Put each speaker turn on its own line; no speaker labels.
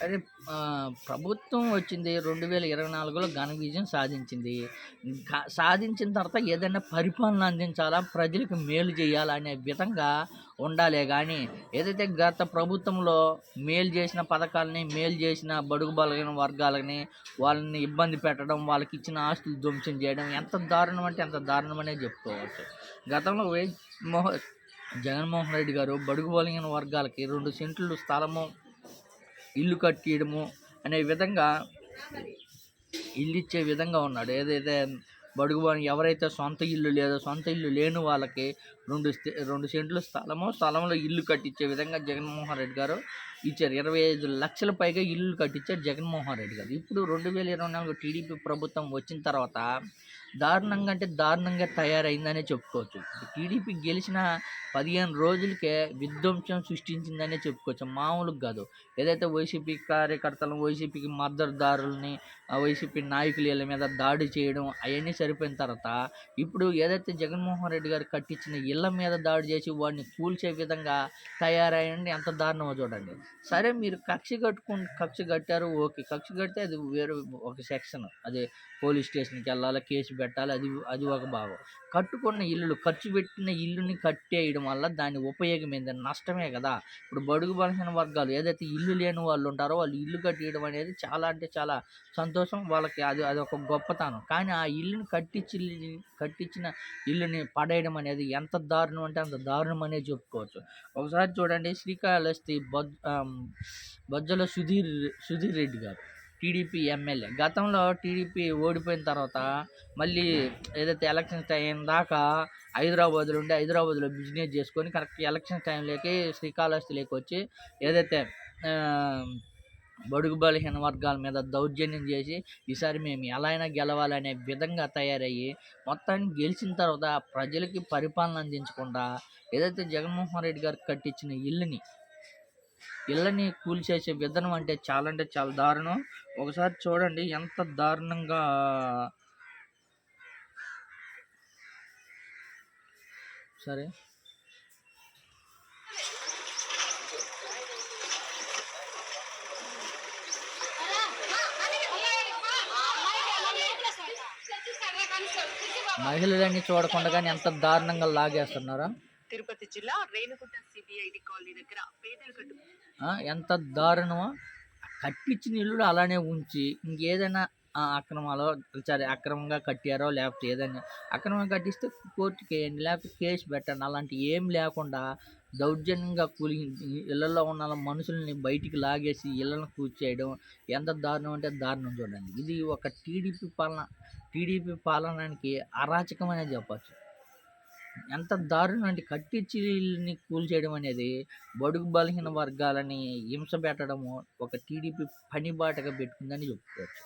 అదే ప్రభుత్వం వచ్చింది 2024లో ఘన విజయం సాధించింది. సాధించిన తర్వాత ఏదైనా పరిపాలన అందించాలా, ప్రజలకు మేలు చేయాలా అనే విధంగా ఉండాలే గానీ, ఏదైతే గత ప్రభుత్వంలో మేలు చేసిన పథకాలని, మేలు చేసిన బడుగు బలహీన వర్గాలని, వాళ్ళని ఇబ్బంది పెట్టడం, వాళ్ళకిచ్చిన ఆస్తులు ధ్వంసం చేయడం ఎంత దారుణం అంటే అంత దారుణమనే చెప్పుకోవచ్చు. గతంలో మోహ జగన్మోహన్ రెడ్డి గారు బడుగు బలహీన వర్గాలకి 2 సెంట్లు స్థలము ఇల్లు కట్టియడము అనే విధంగా ఇల్లు ఇచ్చే విధంగా ఉన్నాడు. ఏదైతే ఎవరైతే సొంత ఇల్లు లేదో, సొంత ఇల్లు లేని వాళ్ళకి 2 సెంట్లు స్థలంలో ఇల్లు కట్టించే విధంగా జగన్మోహన్ రెడ్డి గారు ఇచ్చారు. 25 లక్షల పైగా ఇల్లు కట్టించారు జగన్మోహన్ రెడ్డి గారు. ఇప్పుడు 2024 టీడీపీ ప్రభుత్వం వచ్చిన తర్వాత దారుణంగా అంటే దారుణంగా తయారైందనే చెప్పుకోవచ్చు. టీడీపీ గెలిచిన 15 రోజులకే విధ్వంసం సృష్టించిందనే చెప్పుకోవచ్చు. మామూలుగా కాదు. ఏదైతే వైసీపీ కార్యకర్తలను, వైసీపీకి మద్దతుదారులని, వైసీపీ నాయకులు వీళ్ళ మీద దాడి చేయడం అవన్నీ సరిపోయిన తర్వాత ఇప్పుడు ఏదైతే జగన్మోహన్ రెడ్డి గారు కట్టించిన ఇళ్ళ మీద దాడి చేసి వాడిని కూల్చే విధంగా తయారయ్యండి. ఎంత దారుణమో చూడండి. సరే, మీరు కక్ష కట్టారు, ఓకే. కక్ష కడితే అది వేరే ఒక సెక్షన్. అది పోలీస్ స్టేషన్కి వెళ్ళాలి, కేసు పెట్టాలి, అది అది ఒక భాగం. కట్టుకున్న ఇల్లులు, ఖర్చు పెట్టిన ఇల్లుని కట్టేయడం వల్ల దాని ఉపయోగం ఏంటంటే నష్టమే కదా. ఇప్పుడు బడుగు బలహీన వర్గాలు ఏదైతే ఇల్లు లేని వాళ్ళు ఉంటారో వాళ్ళు ఇల్లు కట్టేయడం అనేది చాలా అంటే చాలా సంతోషం. వాళ్ళకి అది ఒక గొప్పతనం. కానీ ఆ ఇల్లుని కట్టించిన ఇల్లుని పడేయడం అనేది ఎంత దారుణం అంటే అంత దారుణం అనేది చెప్పుకోవచ్చు. ఒకసారి చూడండి, శ్రీకాళహస్తి బొజ్జల సుధీర్ రెడ్డి గారు టీడీపీ ఎమ్మెల్యే. గతంలో టీడీపీ ఓడిపోయిన తర్వాత మళ్ళీ ఏదైతే ఎలక్షన్స్ టైం దాకా హైదరాబాద్లో బిజినెస్ చేసుకొని కరెక్ట్ ఎలక్షన్ టైంలోకి శ్రీకాళహస్తిలోకి వచ్చి ఏదైతే బడుగు బలహీన వర్గాల మీద దౌర్జన్యం చేసి ఈసారి మేము ఎలా అయినా గెలవాలనే విధంగా తయారయ్యి మొత్తానికి గెలిచిన తర్వాత ప్రజలకి పరిపాలన అందించకుండా ఏదైతే జగన్మోహన్ రెడ్డి గారు కట్టించిన ఇళ్ళని కూల్చేసే విధానం అంటే చాలా దారుణం. ఒకసారి చూడండి ఎంత దారుణంగా. సరే, మహిళలన్నీ చూడకుండా కానీ ఎంత దారుణంగా లాగేస్తున్నారా.
తిరుపతి జిల్లా రేణుగుంట సిబిఐడి కాలనీ దగ్గర పేదలు
ఎంత దారుణమో. కట్టించిన ఇల్లు అలానే ఉంచి ఇంకేదైనా అక్రమంగా కట్టారో లేకపోతే ఏదైనా అక్రమంగా కట్టిస్తే కోర్టుకి వేయండి, లేకపోతే కేసు పెట్టండి. అలాంటి ఏం లేకుండా దౌర్జన్యంగా ఇళ్లలో ఉన్న మనుషుల్ని బయటికి లాగేసి ఇళ్ళను కూర్చేయడం ఎంత దారుణం అంటే దారుణం చూడండి. ఇది ఒక టీడీపీ పాలనకి అరాచకం అనేది చెప్పచ్చు. ఎంత దారుణం అంటే కట్టించిని కూల్చేయడం అనేది బడుగు బలహీన వర్గాలని హింస పెట్టడము ఒక టీడీపీ పని బాటగా పెట్టుకుందని చెప్పుకోవచ్చు.